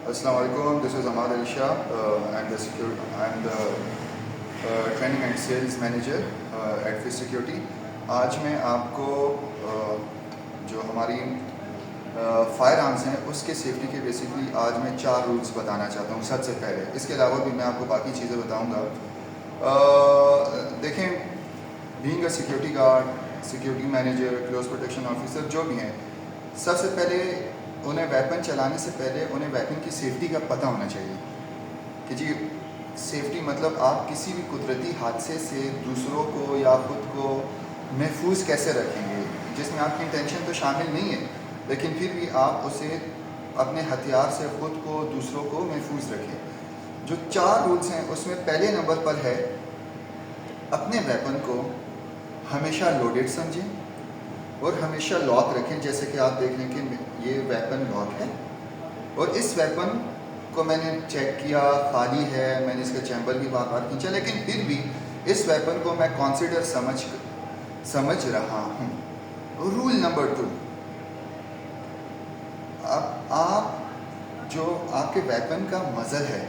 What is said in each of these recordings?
Assalamu alaikum. This is Ahmad Ali Shah. I'm the training and sales manager at Fish Security. آج میں آپ کو جو ہماری فائر آرمز ہیں اس کے سیفٹی کے بیسکلی آج میں 4 رولز بتانا چاہتا ہوں سب سے پہلے. اس کے علاوہ بھی میں آپ کو باقی چیزیں بتاؤں گا. دیکھیں، being a security guard, security manager, close protection officer جو بھی ہیں، سب سے پہلے انہیں ویپن چلانے سے پہلے انہیں ویپن کی سیفٹی کا پتہ ہونا چاہیے کہ جی سیفٹی مطلب آپ کسی بھی قدرتی حادثے سے دوسروں کو یا خود کو محفوظ کیسے رکھیں گے، جس میں آپ کی انٹینشن تو شامل نہیں ہے لیکن پھر بھی آپ اسے اپنے ہتھیار سے خود کو دوسروں کو محفوظ رکھیں. جو 4 رولز ہیں اس میں پہلے نمبر پر ہے اپنے ویپن کو ہمیشہ لوڈڈ سمجھیں اور ہمیشہ لاک رکھیں. جیسے کہ آپ دیکھ لیں کہ یہ ویپن لاک ہے اور اس ویپن کو میں نے چیک کیا خالی ہے، میں نے اس کا چیمبر بھی بار بار کھینچا، لیکن پھر بھی اس ویپن کو میں کنسیڈر سمجھ رہا ہوں. رول نمبر 2، اب آپ جو آپ کے ویپن کا مزل ہے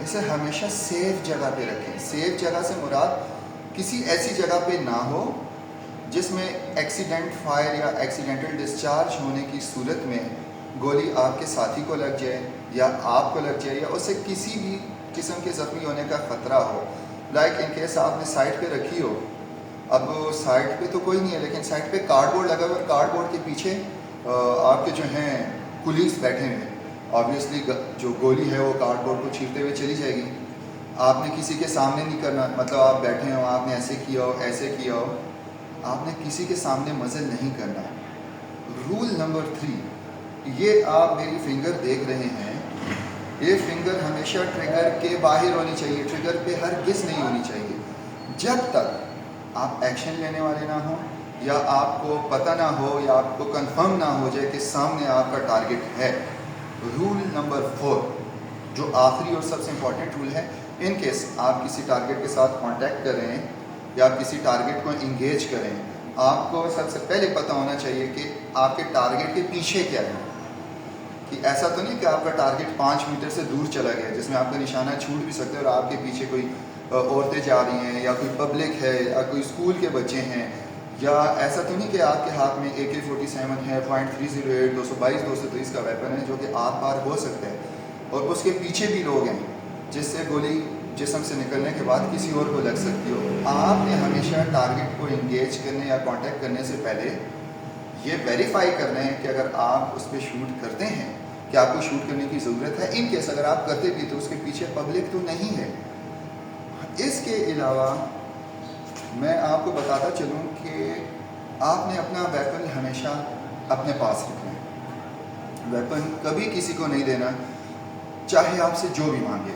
اسے ہمیشہ سیف جگہ پہ رکھیں. سیف جگہ سے مراد کسی ایسی جگہ پہ نہ ہو جس میں ایکسیڈنٹ فائر یا ایکسیڈنٹل ڈسچارج ہونے کی صورت میں گولی آپ کے ساتھی کو لگ جائے یا آپ کو لگ جائے یا اسے کسی بھی قسم کے زخمی ہونے کا خطرہ ہو. لائک ان کیس آپ نے سائٹ پہ رکھی ہو، اب سائٹ پہ تو کوئی نہیں ہے لیکن سائٹ پہ کارڈ بورڈ لگا ہوا ہے، کارڈ بورڈ کے پیچھے آپ کے جو ہیں پولیس بیٹھے ہیں، آبویسلی جو گولی ہے وہ کارڈ بورڈ کو چھیرتے ہوئے چلی جائے گی. آپ نے کسی کے سامنے نہیں کرنا، مطلب آپ بیٹھے ہو، آپ نے ایسے کیا ہو ایسے کیا ہو، آپ نے کسی کے سامنے مزل نہیں کرنا. رول نمبر 3، یہ آپ میری فنگر دیکھ رہے ہیں، یہ فنگر ہمیشہ ٹریگر کے باہر ہونی چاہیے، ٹریگر پہ ہرگز نہیں ہونی چاہیے جب تک آپ ایکشن لینے والے نہ ہوں یا آپ کو پتہ نہ ہو یا آپ کو کنفرم نہ ہو جائے کہ سامنے آپ کا ٹارگٹ ہے. رول نمبر 4 جو آخری اور سب سے امپورٹنٹ رول ہے، ان کیس آپ کسی ٹارگٹ کے ساتھ کانٹیکٹ کریں یا آپ کسی ٹارگٹ کو انگیج کریں، آپ کو سب سے پہلے پتہ ہونا چاہیے کہ آپ کے ٹارگٹ کے پیچھے کیا ہے. کہ ایسا تو نہیں کہ آپ کا ٹارگٹ 5 میٹر سے دور چلا گیا جس میں آپ کا نشانہ چھوٹ بھی سکتے اور آپ کے پیچھے کوئی عورتیں جا رہی ہیں یا کوئی پبلک ہے یا کوئی اسکول کے بچے ہیں، یا ایسا تو نہیں کہ آپ کے ہاتھ میں AK-47 ہے، .308 222 223 کا ویپن ہے جو کہ آر پار ہو سکتا ہے اور اس کے پیچھے بھی لوگ ہیں جس سے گولی جسم سے نکلنے کے بعد کسی اور کو لگ سکتی ہو. آپ نے ہمیشہ ٹارگٹ کو انگیج کرنے یا کانٹیکٹ کرنے سے پہلے یہ ویریفائی کرنا ہے کہ اگر آپ اس پہ شوٹ کرتے ہیں کہ آپ کو شوٹ کرنے کی ضرورت ہے. ان کیس اگر آپ کرتے بھی تو اس کے پیچھے پبلک تو نہیں ہے. اس کے علاوہ میں آپ کو بتاتا چلوں کہ آپ نے اپنا ویپن ہمیشہ اپنے پاس رکھنا ہے. ویپن کبھی کسی کو نہیں دینا چاہے آپ سے جو بھی مانگے.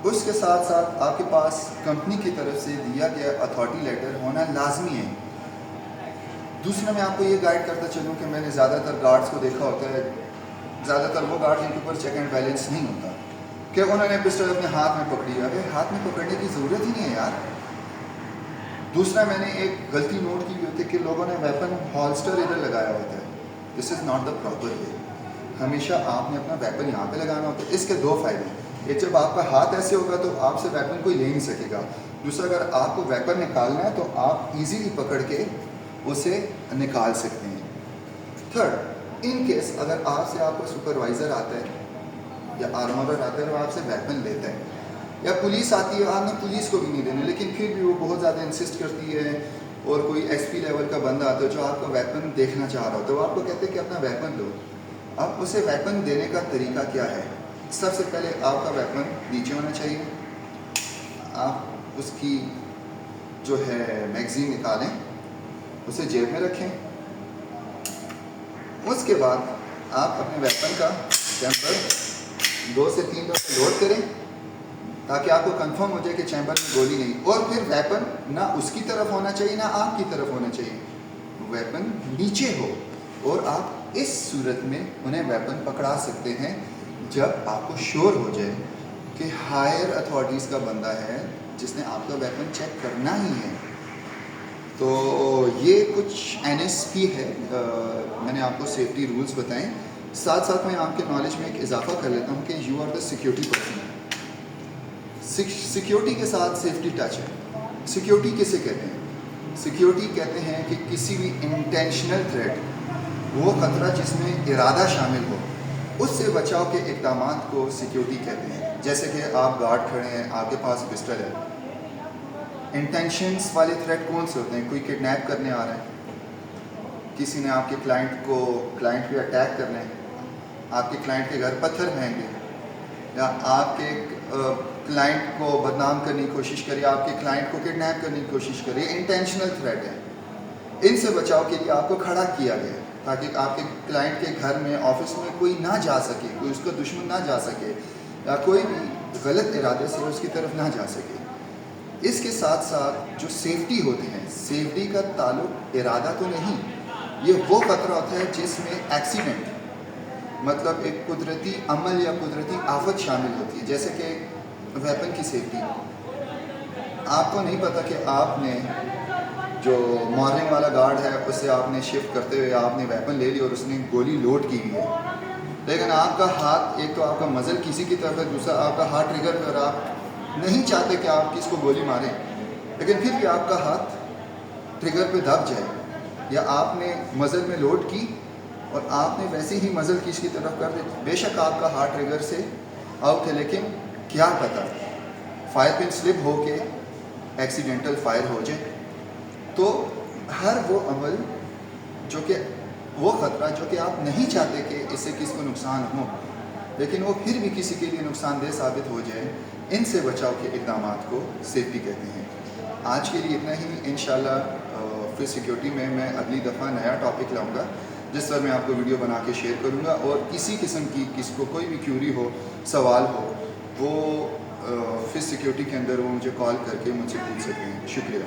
اس کے ساتھ ساتھ آپ کے پاس کمپنی کی طرف سے دیا گیا اتھارٹی لیٹر ہونا لازمی ہے. دوسرا میں آپ کو یہ گائیڈ کرتا چلوں کہ میں نے زیادہ تر گارڈز کو دیکھا ہوتا ہے، زیادہ تر وہ گارڈ جن کے اوپر چیک اینڈ بیلنس نہیں ہوتا کہ انہوں نے پسٹل اپنے ہاتھ میں پکڑی ہے. اگر ہاتھ میں پکڑنے کی ضرورت ہی نہیں ہے یار. دوسرا میں نے ایک غلطی نوٹ کی ہوئی ہے کہ لوگوں نے ویپن ہالسٹر ادھر لگایا ہوتا ہے. This is not the proper way. ہمیشہ آپ نے اپنا ویپن یہاں پہ لگانا ہوتا ہے. اس کے 2 فائدے ہیں. ایک، جب آپ کا ہاتھ ایسے ہوگا تو آپ سے ویپن کوئی لے نہیں سکے گا. دوسرا، اگر آپ کو ویپن نکالنا ہے تو آپ ایزیلی پکڑ کے اسے نکال سکتے ہیں. تھرڈ، ان کیس اگر آپ سے آپ کا سپروائزر آتا ہے یا آرمورر آتا ہے اور آپ سے ویپن لیتا ہے یا پولیس آتی ہے، آپ نے پولیس کو بھی نہیں دینا لیکن پھر بھی وہ بہت زیادہ انسسٹ کرتی ہے اور کوئی SP لیول کا بندہ آتا ہے جو آپ کا ویپن دیکھنا چاہ رہا ہوتا ہے، وہ آپ کو کہتے ہیں کہ اپنا ویپن دو. اب اسے ویپن دینے کا طریقہ کیا ہے؟ سب سے پہلے آپ کا ویپن نیچے ہونا چاہیے. آپ اس کی جو ہے میگزین نکالیں، اسے جیب میں رکھیں. اس کے بعد آپ اپنے ویپن کا چیمبر 2 سے 3 دفعہ لوڈ کریں تاکہ آپ کو کنفرم ہو جائے کہ چیمبر میں گولی نہیں. اور پھر ویپن نہ اس کی طرف ہونا چاہیے نہ آپ کی طرف ہونا چاہیے، ویپن نیچے ہو. اور آپ اس صورت میں انہیں ویپن پکڑا سکتے ہیں جب آپ کو شور ہو جائے کہ ہائر اتھارٹیز کا بندہ ہے جس نے آپ کا ویپن چیک کرنا ہی ہے. تو یہ کچھ NSP ہے، میں نے آپ کو سیفٹی رولز بتائیں. ساتھ ساتھ میں آپ کے نالج میں ایک اضافہ کر لیتا ہوں کہ you are the security person. Security کے ساتھ سیفٹی ٹچ ہے. سیکیورٹی کسے کہتے ہیں؟ سیکیورٹی کہتے ہیں کہ کسی بھی انٹینشنل تھریٹ، وہ خطرہ جس میں ارادہ شامل ہو، اس سے بچاؤ کے اقدامات کو سیکیورٹی کہتے ہیں. جیسے کہ آپ گارڈ کھڑے ہیں، آپ کے پاس پسٹل ہے. انٹینشنس والے تھریٹ کون سے ہوتے ہیں؟ کوئی کڈنیپ کرنے آ رہا ہے، کسی نے آپ کے کلائنٹ پہ اٹیک کرنا ہے، آپ کے کلائنٹ کے گھر پتھر پھینک دیں، یا آپ کے کلائنٹ کو بدنام کرنے کی کوشش کرے، آپ کے کلائنٹ کو کڈنیپ کرنے کی کوشش کرے. انٹینشنل تھریٹ ہے. ان سے بچاؤ کے لیے آپ کو کھڑا کیا گیا ہے تاکہ آپ کے کلائنٹ کے گھر میں، آفس میں کوئی نہ جا سکے، کوئی اس کا دشمن نہ جا سکے، یا کوئی بھی غلط ارادے سے اس کی طرف نہ جا سکے. اس کے ساتھ ساتھ جو سیفٹی ہوتی ہے، سیفٹی کا تعلق ارادہ تو نہیں، یہ وہ خطرہ ہوتا ہے جس میں ایکسیڈنٹ، مطلب ایک قدرتی عمل یا قدرتی آفت شامل ہوتی ہے. جیسے کہ ویپن کی سیفٹی. آپ کو نہیں پتہ کہ آپ نے جو مارننگ والا گارڈ ہے اس سے آپ نے شفٹ کرتے ہوئے آپ نے ویپن لے لی اور اس نے گولی لوڈ کی ہوئی ہے، لیکن آپ کا ہاتھ، ایک تو آپ کا مزل کسی کی طرف ہے، دوسرا آپ کا ہاتھ ٹریگر پہ، اور آپ نہیں چاہتے کہ آپ کس کو گولی ماریں، لیکن پھر بھی آپ کا ہاتھ ٹریگر پہ دب جائے، یا آپ نے مزل میں لوڈ کی اور آپ نے ویسے ہی مزل کس کی طرف کر دی. بے شک آپ کا ہاتھ ٹریگر سے آؤٹ ہے، لیکن کیا پتہ فائر پن سلپ ہو کے ایکسیڈنٹل فائر ہو جائے. تو ہر وہ عمل جو کہ وہ خطرہ جو کہ آپ نہیں چاہتے کہ اس سے کسی کو نقصان ہو، لیکن وہ پھر بھی کسی کے لیے نقصان دہ ثابت ہو جائے، ان سے بچاؤ کے اقدامات کو سیفٹی کہتے ہیں. آج کے لیے اتنا ہی. انشاءاللہ پھر سیکیورٹی میں اگلی دفعہ نیا ٹاپک لاؤں گا جس پر میں آپ کو ویڈیو بنا کے شیئر کروں گا، اور کسی قسم کی کسی کو کوئی بھی کیوری ہو، سوال ہو، وہ پھر سیکیورٹی کے اندر وہ مجھے کال کر کے مجھ سے پوچھ سکتے ہیں. شکریہ.